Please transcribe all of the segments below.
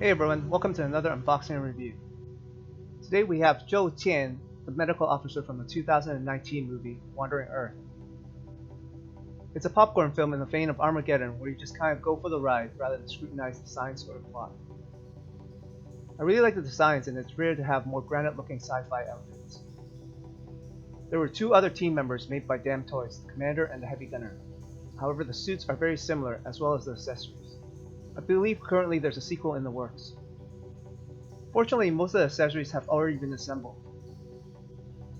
Hey everyone, welcome to another unboxing and review. Today we have Zhou Qian, the medical officer from the 2019 movie Wandering Earth. It's a popcorn film in the vein of Armageddon where you just kind of go for the ride rather than scrutinize the science or the plot. I really like the designs, and it's rare to have more granite looking sci-fi outfits. There were two other team members made by Damtoys, the commander and the heavy gunner. However, the suits are very similar as well as the accessories. I believe currently there's a sequel in the works. Fortunately, most of the accessories have already been assembled.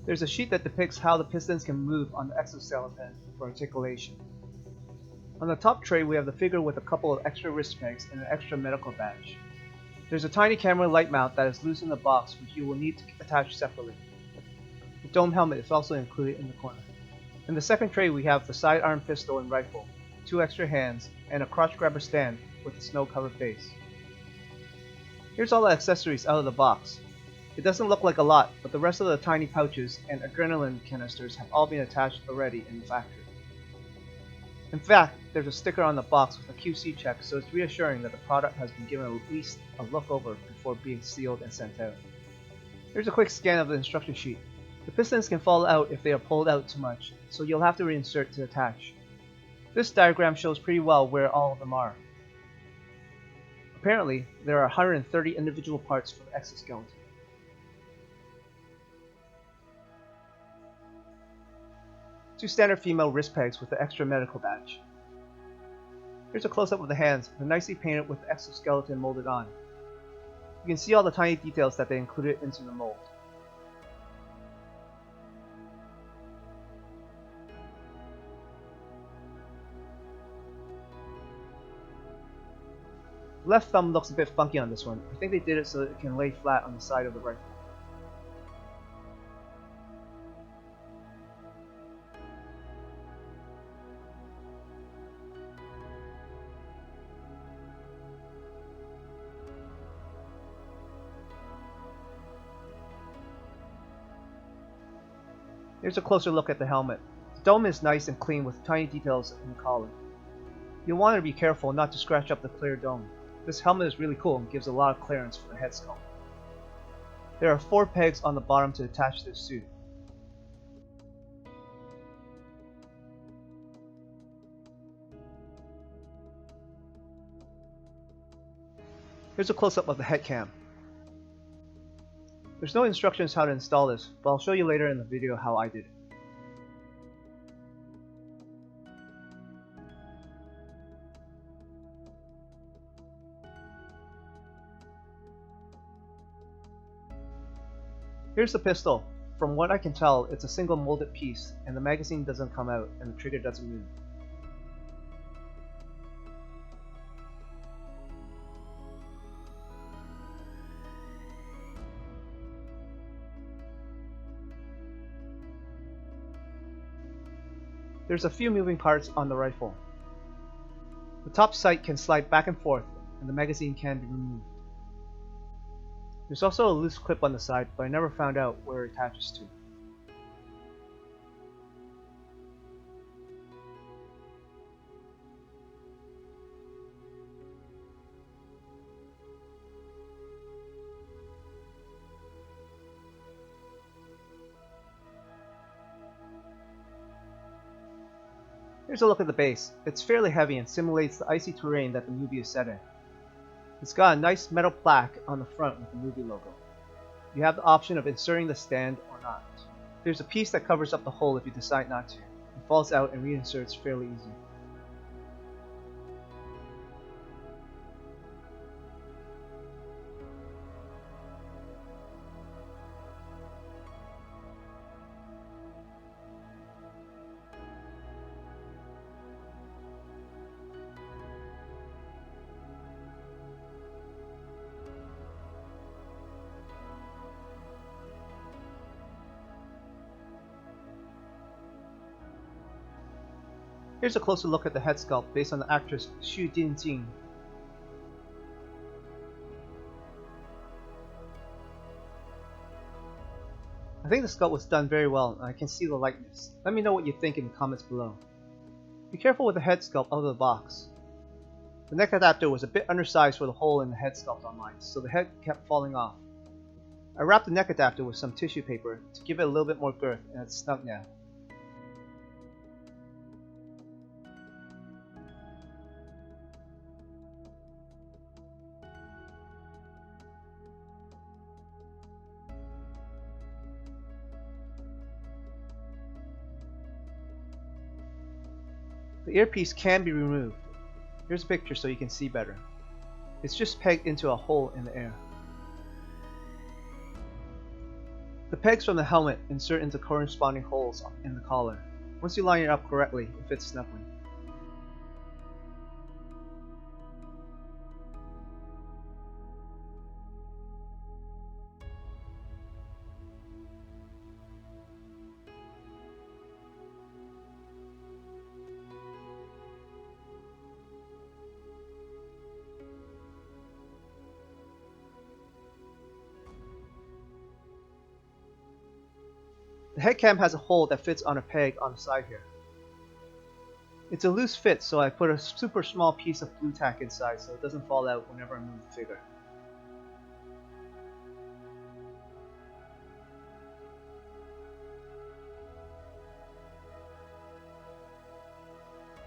There's a sheet that depicts how the pistons can move on the exoskeleton for articulation. On the top tray we have the figure with a couple of extra wrist pegs and an extra medical badge. There's a tiny camera light mount that is loose in the box, which you will need to attach separately. The dome helmet is also included in the corner. In the second tray we have the sidearm pistol and rifle, two extra hands, and a crotch grabber stand with a snow-covered base. Here's all the accessories out of the box. It doesn't look like a lot, but the rest of the tiny pouches and adrenaline canisters have all been attached already in the factory. In fact, there's a sticker on the box with a QC check, so it's reassuring that the product has been given at least a look over before being sealed and sent out. Here's a quick scan of the instruction sheet. The pistons can fall out if they are pulled out too much, so you'll have to reinsert to attach. This diagram shows pretty well where all of them are. Apparently, there are 130 individual parts for the exoskeleton. Two standard female wrist pegs with the extra medical badge. Here's a close-up of the hands, they're nicely painted with the exoskeleton molded on. You can see all the tiny details that they included into the mold. Left thumb looks a bit funky on this one. I think they did it so that it can lay flat on the side of the rifle. Here's a closer look at the helmet. The dome is nice and clean with tiny details in the collar. You'll want to be careful not to scratch up the clear dome. This helmet is really cool and gives a lot of clearance for the head sculpt. There are 4 pegs on the bottom to attach this suit. Here's a close-up of the head cam. There's no instructions how to install this, but I'll show you later in the video how I did it. Here's the pistol. From what I can tell, it's a single molded piece, and the magazine doesn't come out and the trigger doesn't move. There's a few moving parts on the rifle. The top sight can slide back and forth, and the magazine can be removed. There's also a loose clip on the side, but I never found out where it attaches to. Here's a look at the base. It's fairly heavy and simulates the icy terrain that the movie is set in. It's got a nice metal plaque on the front with the movie logo. You have the option of inserting the stand or not. There's a piece that covers up the hole if you decide not to. It falls out and reinserts fairly easy. Here's a closer look at the head sculpt based on the actress Jing Jing Q屈菁菁. I think the sculpt was done very well and I can see the likeness. Let me know what you think in the comments below. Be careful with the head sculpt out of the box. The neck adapter was a bit undersized for the hole in the head sculpt on mine, so the head kept falling off. I wrapped the neck adapter with some tissue paper to give it a little bit more girth, and it's snug now. The earpiece can be removed. Here's a picture so you can see better. It's just pegged into a hole in the air. The pegs from the helmet insert into corresponding holes in the collar. Once you line it up correctly, it fits snugly. The head cam has a hole that fits on a peg on the side here. It's a loose fit, so I put a super small piece of blue tack inside so it doesn't fall out whenever I move the figure.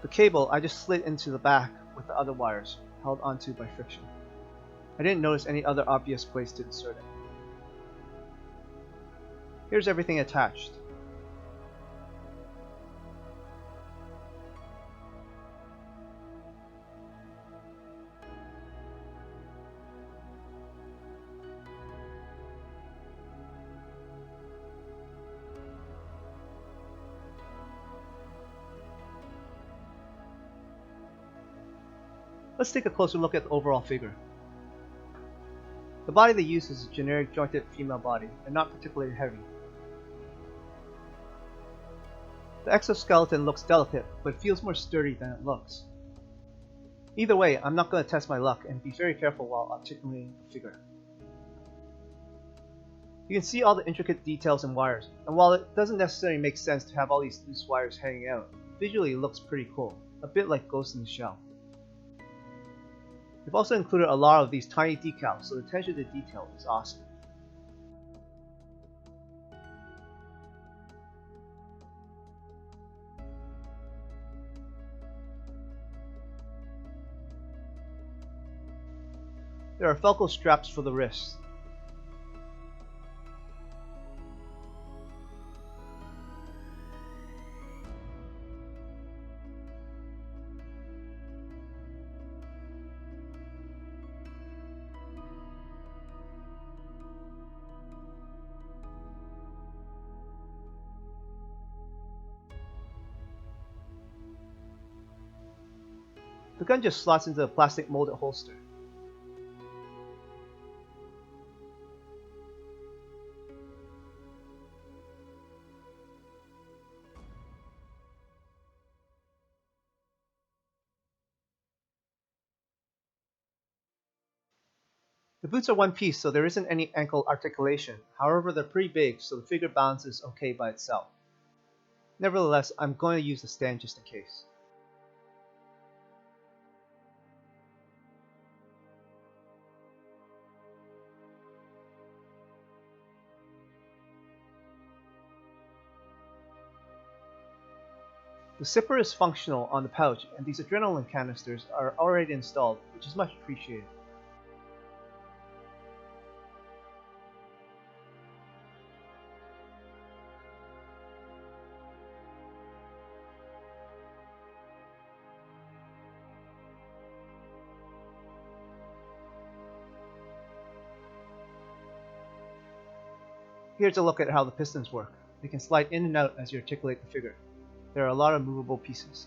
The cable I just slid into the back with the other wires, held onto by friction. I didn't notice any other obvious place to insert it. Here's everything attached. Let's take a closer look at the overall figure. The body they use is a generic jointed female body and not particularly heavy. The exoskeleton looks delicate, but feels more sturdy than it looks. Either way, I'm not going to test my luck and be very careful while articulating the figure. You can see all the intricate details and wires, and while it doesn't necessarily make sense to have all these loose wires hanging out, visually it looks pretty cool, a bit like Ghost in the Shell. They've also included a lot of these tiny decals, so the attention to detail is awesome. There are Velcro straps for the wrists. The gun just slots into a plastic molded holster. The boots are one piece, so there isn't any ankle articulation. However, they're pretty big, so the figure balances okay by itself. Nevertheless, I'm going to use the stand just in case. The zipper is functional on the pouch, and these adrenaline canisters are already installed, which is much appreciated. Here's a look at how the pistons work. They can slide in and out as you articulate the figure. There are a lot of movable pieces.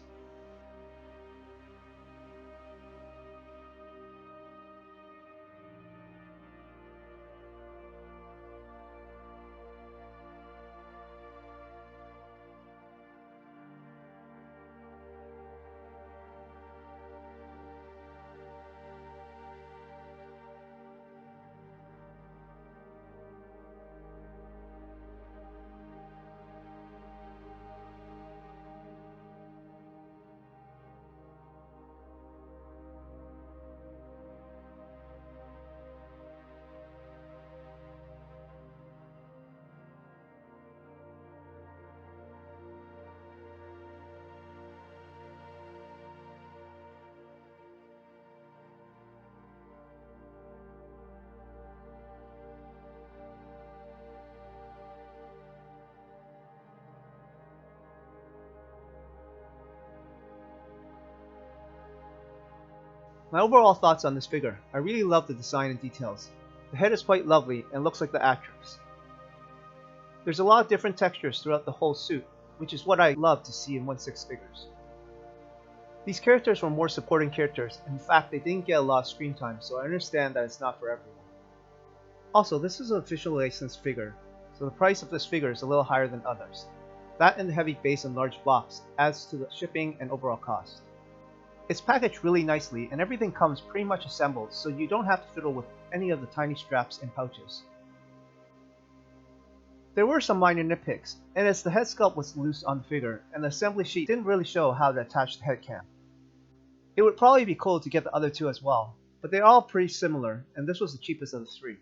My overall thoughts on this figure: I really love the design and details. The head is quite lovely and looks like the actress. There's a lot of different textures throughout the whole suit, which is what I love to see in 1/6 figures. These characters were more supporting characters, and in fact they didn't get a lot of screen time, so I understand that it's not for everyone. Also, this is an official licensed figure, so the price of this figure is a little higher than others. That and the heavy base and large box adds to the shipping and overall cost. It's packaged really nicely and everything comes pretty much assembled, so you don't have to fiddle with any of the tiny straps and pouches. There were some minor nitpicks, and as the head sculpt was loose on the figure, and the assembly sheet didn't really show how to attach the head cam. It would probably be cool to get the other two as well, but they're all pretty similar, and this was the cheapest of the three.